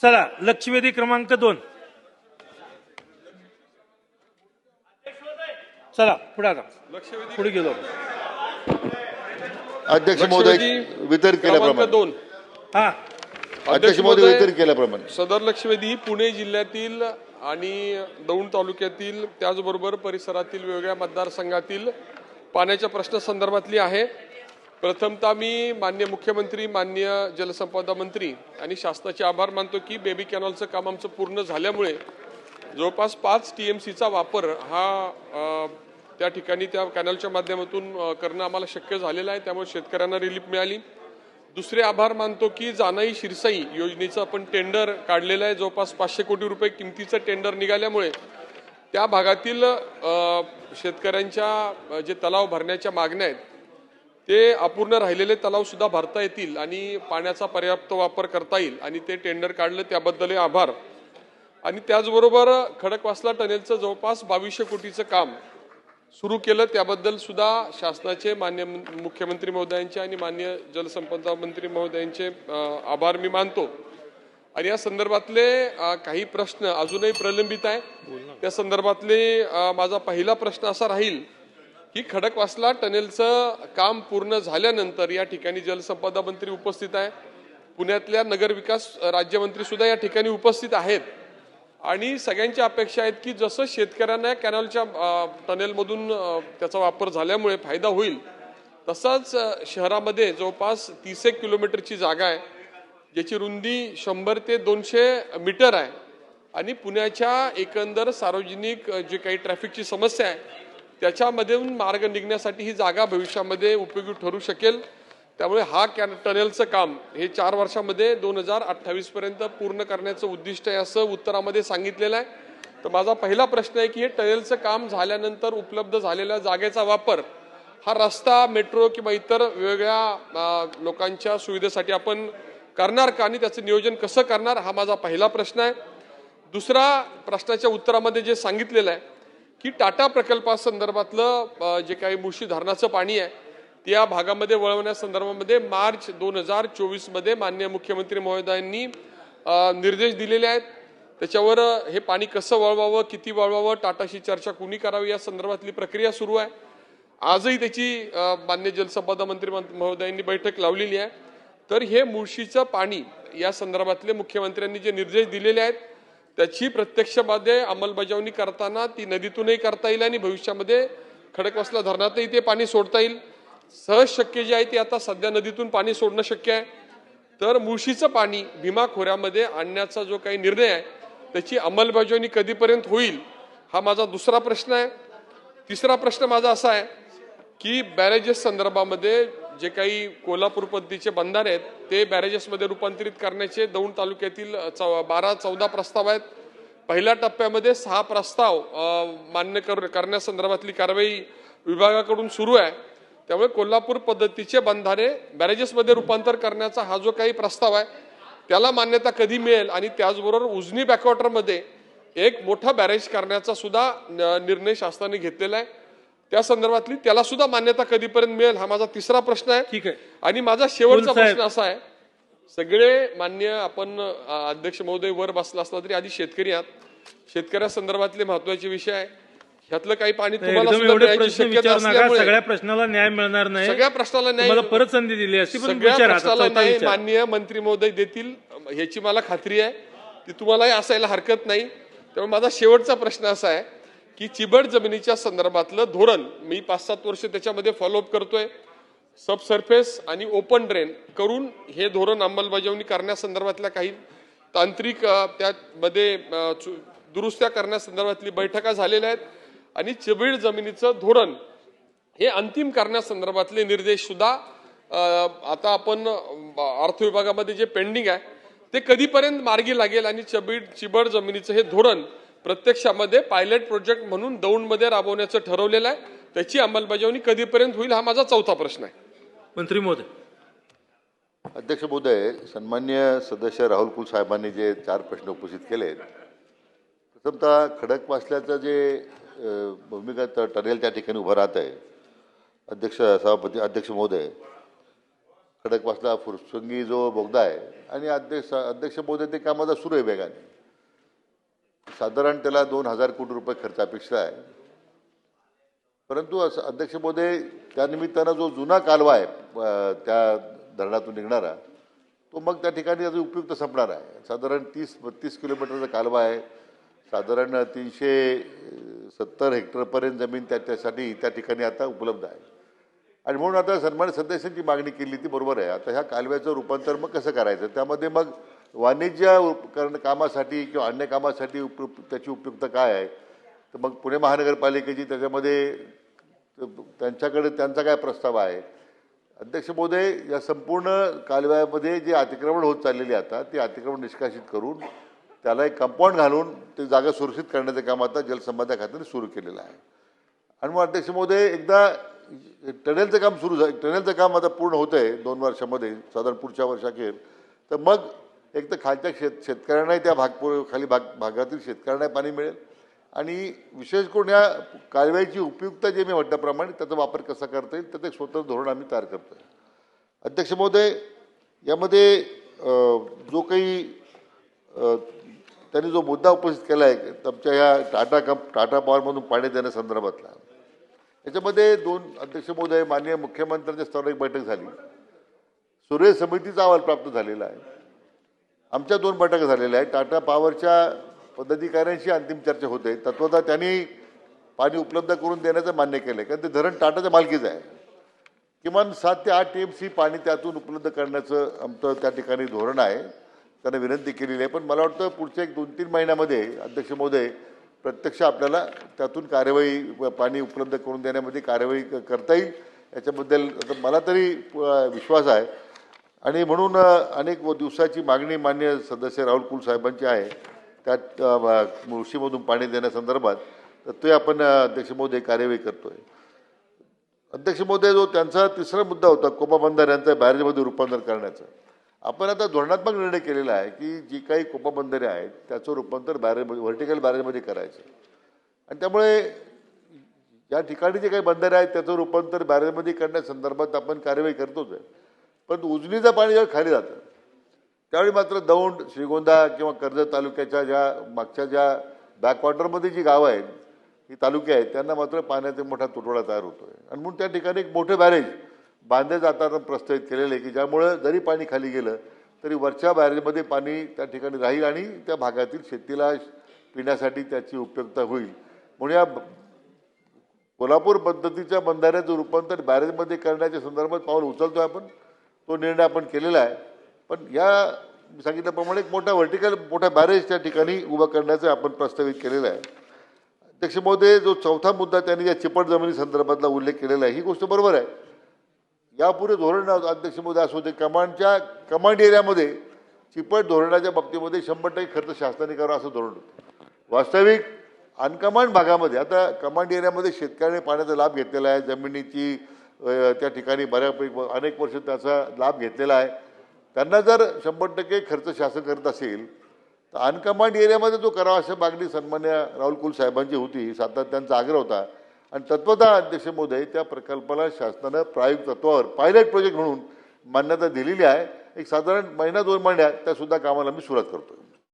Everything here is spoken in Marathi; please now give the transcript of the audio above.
चला लक्षवेधी क्रमांक 2. चला पुढे आता पुढे गेलो. अध्यक्ष महोदय वितरित केल्याप्रमाणे 2. हा अध्यक्ष महोदय वितरित केल्याप्रमाणे सदर लक्षवेधी पुणे जिल्ह्यातील आणि दौंड तालुक्यातील त्याचबरोबर परिसरातील वेगवेगळ्या मतदारसंघातील पाण्याच्या प्रश्नासंदर्भातली आहे. प्रथमतः मी माननीय मुख्यमंत्री, माननीय जलसंपदा मंत्री आणि शासनाचे आभार मानतो की बेबी कॅनॉलचं काम आमचं पूर्ण झाल्यामुळे जवळपास 5 TMCचा वापर हा त्या ठिकाणी त्या कॅनलच्या माध्यमातून करणं आम्हाला शक्य झालेलं आहे. त्यामुळे शेतकऱ्यांना रिलीफ मिळाली. दुसरे आभार मानतो की जानाई शिरसाई योजनेचं आपण टेंडर काढलेलं आहे. जवळपास 500 कोटी रुपये किमतीचं टेंडर निघाल्यामुळे त्या भागातील शेतकऱ्यांच्या जे तलाव भरण्याच्या मागण्या आहेत ते अपूर्ण राहिलेले तलाव सुद्धा भरता येतील आणि पाण्याचा पर्याप्त वापर करता येईल आणि ते टेंडर काढलं त्याबद्दल आभार. आणि त्याचबरोबर खडकवासला टनेलचं जवळपास 2200 कोटीचं काम सुरू केलं त्याबद्दल सुद्धा शासनाचे माननीय मुख्यमंत्री महोदयांचे आणि माननीय जलसंपदा मंत्री महोदयांचे आभार मी मानतो. आणि या संदर्भातले काही प्रश्न अजूनही प्रलंबित आहे. त्या संदर्भातले माझा पहिला प्रश्न असा राहील की खडकवासला टनेलचं काम पूर्ण झाल्यानंतर या ठिकाणी जलसंपदा मंत्री उपस्थित आहे, पुण्यातल्या नगरविकास राज्यमंत्री सुद्धा या ठिकाणी उपस्थित आहेत आणि सगळ्यांची अपेक्षा आहेत की जसं शेतकऱ्यांना कॅनलच्या टनेलमधून त्याचा वापर झाल्यामुळे फायदा होईल तसाच शहरामध्ये जवळपास 30 किलोमीटरची जागा आहे ज्याची रुंदी 100 ते 200 मीटर आहे आणि पुण्याच्या एकंदर सार्वजनिक जे काही ट्रॅफिकची समस्या आहे त्याच्यामधून मार्ग निघण्यासाठी ही जागा भविष्यामध्ये उपयोगी ठरू शकेल. त्यामुळे हा टनेलचं काम हे 4 वर्षामध्ये 2028 पर्यंत पूर्ण करण्याचं उद्दिष्ट आहे असं उत्तरामध्ये सांगितलेलं आहे. तर माझा पहिला प्रश्न आहे की हे टनेलचं काम झाल्यानंतर उपलब्ध झालेल्या जागेचा वापर हा रस्ता, मेट्रो किंवा इतर वेगवेगळ्या लोकांच्या सुविधेसाठी आपण करणार का आणि त्याचं नियोजन कसं करणार हा माझा पहिला प्रश्न आहे. दुसरा प्रश्नाच्या उत्तरामध्ये जे सांगितलेलं आहे की टाटा प्रकल्पासंदर्भातलं जे काही मुळशी धरणाचं पाणी आहे त्या भागामध्ये वळवण्यासंदर्भामध्ये मार्च 2024 मध्ये माननीय मुख्यमंत्री महोदयांनी निर्देश दिलेले आहेत. त्याच्यावर हे पाणी कसं वळवावं, किती वळवावं, टाटाशी चर्चा कुणी करावी या संदर्भातली प्रक्रिया सुरू आहे. आजही त्याची माननीय जलसंपदा मंत्री महोदयांनी बैठक लावलेली आहे. तर हे मुळशीचं पाणी या संदर्भातले मुख्यमंत्र्यांनी जे निर्देश दिलेले आहेत त्याची प्रत्यक्षमध्ये अंमलबजावणी करताना ती नदीतूनही करता येईल आणि भविष्यामध्ये खडकवासला धरणातही ते पाणी सोडता येईल. सहज शक्य जे आहे ते आता सध्या नदीतून पाणी सोडणं शक्य आहे. तर मुळशीचं पाणी भीमा खोऱ्यामध्ये आणण्याचा जो काही निर्णय आहे त्याची अंमलबजावणी कधीपर्यंत होईल हा माझा दुसरा प्रश्न आहे. तिसरा प्रश्न माझा असा आहे की बॅरेजेस संदर्भामध्ये जे काही कोल्हापूर पद्धतीचे बंधारे आहेत ते बॅरेजेसमध्ये रूपांतरित करण्याचे दौंड तालुक्यातील 12-14 प्रस्ताव आहेत. पहिल्या टप्प्यामध्ये 6 प्रस्ताव मान्य करण्यासंदर्भातली कारवाई विभागाकडून सुरू आहे. त्यामुळे कोल्हापूर पद्धतीचे बंधारे बॅरेजेसमध्ये रूपांतर करण्याचा हा जो काही प्रस्ताव आहे त्याला मान्यता कधी मिळेल आणि त्याचबरोबर उजनी बॅकवॉटरमध्ये एक मोठा बॅरेज करण्याचा सुद्धा निर्णय शासनाने घेतलेला आहे. त्या संदर्भातली त्याला सुद्धा मान्यता कधीपर्यंत मिळेल हा माझा तिसरा प्रश्न आहे. ठीक आहे. आणि माझा शेवटचा प्रश्न असा आहे, सगळे मान्य आपण अध्यक्ष महोदय वर बसला असला तरी आधी शेतकरी आहात, शेतकऱ्या संदर्भातले महत्वाचे विषय आहे. ह्यातलं काही पाणी तुम्हाला सुद्धा मिळायची शक्यता असल्यामुळे सगळ्या प्रश्नाला न्याय मिळणार नाही. सगळ्या प्रश्नाला न्याय मला परत संधी दिली असती पण सगळ्या विचारा प्रश्नाला आता, न्याय विचार. माननीय मंत्री महोदय देतील ह्याची मला खात्री आहे. ती तुम्हालाही असायला हरकत नाही. त्यामुळे माझा शेवटचा प्रश्न असा आहे की चिबड जमिनीच्या संदर्भातलं धोरण मी 5-7 वर्ष त्याच्यामध्ये फॉलोअप करतोय. सबसर्फेस आणि ओपन ड्रेन करून हे धोरण अंमलबजावणी करण्यासंदर्भातल्या काही तांत्रिक त्यामध्ये दुरुस्त्या करण्यासंदर्भातली बैठका झालेल्या आहेत आणि चिबड जमिनीचं धोरण हे अंतिम करण्यासंदर्भातले निर्देश सुद्धा आता आपण अर्थ विभागामध्ये जे पेंडिंग आहे ते कधीपर्यंत मार्गी लागेल आणि चिबड जमिनीचं हे धोरण प्रत्यक्षामध्ये पायलट प्रोजेक्ट म्हणून दौंडमध्ये राबवण्याचं ठरवलेलं आहे. त्याची अंमलबजावणी कधीपर्यंत होईल हा माझा चौथा प्रश्न आहे. मंत्री महोदय. अध्यक्ष महोदय, सन्मान्य सदस्य राहुल कुल साहेबांनी जे 4 प्रश्न उपस्थित केले, प्रथमतः खडकवासल्याचं जे भूमिगत टनेल त्या ठिकाणी उभं राहत आहे, अध्यक्ष सभापती अध्यक्ष महोदय, खडकवासला फुरसंगी जो बोगदा आहे आणि अध्यक्ष महोदय ते काम आता सुरू आहे वेगाने. साधारण त्याला 2,000 कोटी रुपये खर्च अपेक्षा आहे. परंतु असं अध्यक्ष महोदय त्यानिमित्तानं जो जुना कालवा आहे त्या धरणातून निघणारा तो मग त्या ठिकाणी अजून उपयुक्त संपणार आहे. साधारण 30-32 किलोमीटरचा कालवा आहे. साधारण 370 हेक्टरपर्यंत जमीन त्याच्यासाठी त्या ठिकाणी आता उपलब्ध आहे. आणि म्हणून आता सन्मानित सदस्यांची मागणी केली ती बरोबर आहे. आता ह्या कालव्याचं रूपांतर मग कसं करायचं, त्यामध्ये मग वाणिज्य कामासाठी किंवा अन्य कामासाठी त्याची उपयुक्तता काय आहे, तर मग पुणे महानगरपालिकेची त्याच्यामध्ये त्यांच्याकडे त्यांचा काय प्रस्ताव आहे. अध्यक्ष महोदय, या संपूर्ण कालव्यामध्ये जे अतिक्रमण होत चाललेले आता ते अतिक्रमण निष्कासित करून त्याला एक कंपाऊंड घालून ते जागा सुरक्षित करण्याचं काम आता जलसंपदा खात्याने सुरू केलेलं आहे. आणि मग अध्यक्ष महोदय, एकदा टनेलचं काम सुरू झालं, टनेलचं काम आता पूर्ण होतं आहे 2 वर्षामध्ये, साधारण पुढच्या वर्षाखेर, तर मग एक तर खालच्या शेतकऱ्यांनाही त्या भागातील शेतकऱ्यांना पाणी मिळेल आणि विशेष करून या कालव्याची उपयुक्तता जे मी म्हटल्याप्रमाणे त्याचा वापर कसा करता येईल त्याचं एक स्वतंत्र धोरण आम्ही तयार करतो आहे. अध्यक्ष महोदय, यामध्ये जो काही त्यांनी जो मुद्दा उपस्थित केला आहे तुमच्या या टाटा पॉवरमधून पाणी देण्यासंदर्भातला, याच्यामध्ये 2 अध्यक्ष महोदय माननीय मुख्यमंत्र्यांच्या स्तरावर एक बैठक झाली. सूर्य समितीचा अहवाल प्राप्त झालेला आहे. आमच्या 2 बैठका झालेल्या आहेत. टाटा पॉवरच्या पदाधिकाऱ्यांशी अंतिम चर्चा होते. तत्वतः त्यांनी पाणी उपलब्ध करून देण्याचं मान्य केलं आहे, कारण ते धरण टाटाच्या मालकीचं आहे. किमान 7 ते 8 TMC पाणी त्यातून उपलब्ध करण्याचं आमचं त्या ठिकाणी धोरण आहे. त्यांना विनंती केलेली आहे. पण मला वाटतं पुढच्या 1-2-3 महिन्यामध्ये अध्यक्ष महोदय प्रत्यक्ष आपल्याला त्यातून कार्यवाही पाणी उपलब्ध करून देण्यामध्ये कार्यवाही करता येईल याच्याबद्दल मला तरी विश्वास आहे. आणि म्हणून अनेक दिवसाची मागणी मान्य सदस्य राहुल कुल साहेबांची आहे त्यात मुळशीमधून पाणी देण्यासंदर्भात, तर ते आपण अध्यक्ष महोदय कार्यवाही करतोय. अध्यक्ष महोदय, जो त्यांचा तिसरा मुद्दा होता कोपा बंदर यांचा बॅरेजमध्ये रूपांतर करण्याचं, आपण आता धोरणात्मक निर्णय केलेला आहे की जी काही कोपा बंदरे आहेत त्याचं रूपांतर व्हर्टिकल बॅरेजमध्ये करायचं. आणि त्यामुळे या ठिकाणी जे काही बंदरे आहेत त्याचं रूपांतर बॅरेजमध्ये करण्यासंदर्भात आपण कार्यवाही करतोच आहे. पण उजनीचं पाणी जेव्हा खाली जातं त्यावेळी मात्र दौंड, श्रीगोंदा किंवा कर्जत तालुक्याच्या मागच्या ज्या बॅकवॉटरमध्ये जी गावं आहेत, ही तालुके आहेत, त्यांना मात्र पाण्याचा मोठा तुटवडा तयार होतो आहे. आणि म्हणून त्या ठिकाणी एक मोठे बॅरेज बांधले जाताना प्रस्तावित केलेले आहे की ज्यामुळे जरी पाणी खाली गेलं तरी वरच्या बॅरेजमध्ये पाणी त्या ठिकाणी राहील आणि त्या भागातील शेतीला पिण्यासाठी त्याची उपयुक्तता होईल. म्हणून या कोल्हापूर पद्धतीच्या बंधाऱ्याचं रूपांतर बॅरेजमध्ये करण्याच्या संदर्भात पाऊल उचलतो आपण. तो निर्णय आपण केलेला आहे. पण या सांगितल्याप्रमाणे एक मोठा बॅरेज त्या ठिकाणी उभा करण्याचं आपण प्रस्तावित केलेलं आहे. अध्यक्ष महोदय, जो चौथा मुद्दा त्यांनी या चिपट जमिनी संदर्भातला उल्लेख केलेला आहे, ही गोष्ट बरोबर आहे. यापुढे धोरण अध्यक्ष महोदय असं होते कमांड एरियामध्ये चिपट धोरणाच्या बाबतीमध्ये 100% खर्च शासनाने करावा असं धोरण होतं. वास्तविक अनकमांड भागामध्ये आता कमांड एरियामध्ये शेतकऱ्याने पाण्याचा लाभ घेतलेला आहे. जमिनीची त्या ठिकाणी बऱ्यापैकी अनेक वर्ष त्याचा लाभ घेतलेला आहे. त्यांना जर 100% खर्च शासन करत असेल तर अनकमांड एरियामध्ये जो करावा अशा मागणी सन्मान्य राहुल कुल साहेबांची होती. सातत्याचा आग्रह होता आणि तत्वतः अध्यक्ष महोदय त्या प्रकल्पाला शासनानं प्रायोगिक तत्वावर पायलट प्रोजेक्ट म्हणून मान्यता दिलेली आहे. एक साधारण 1-2 महिन्यात त्या सुद्धा कामाला मी सुरुवात करतो.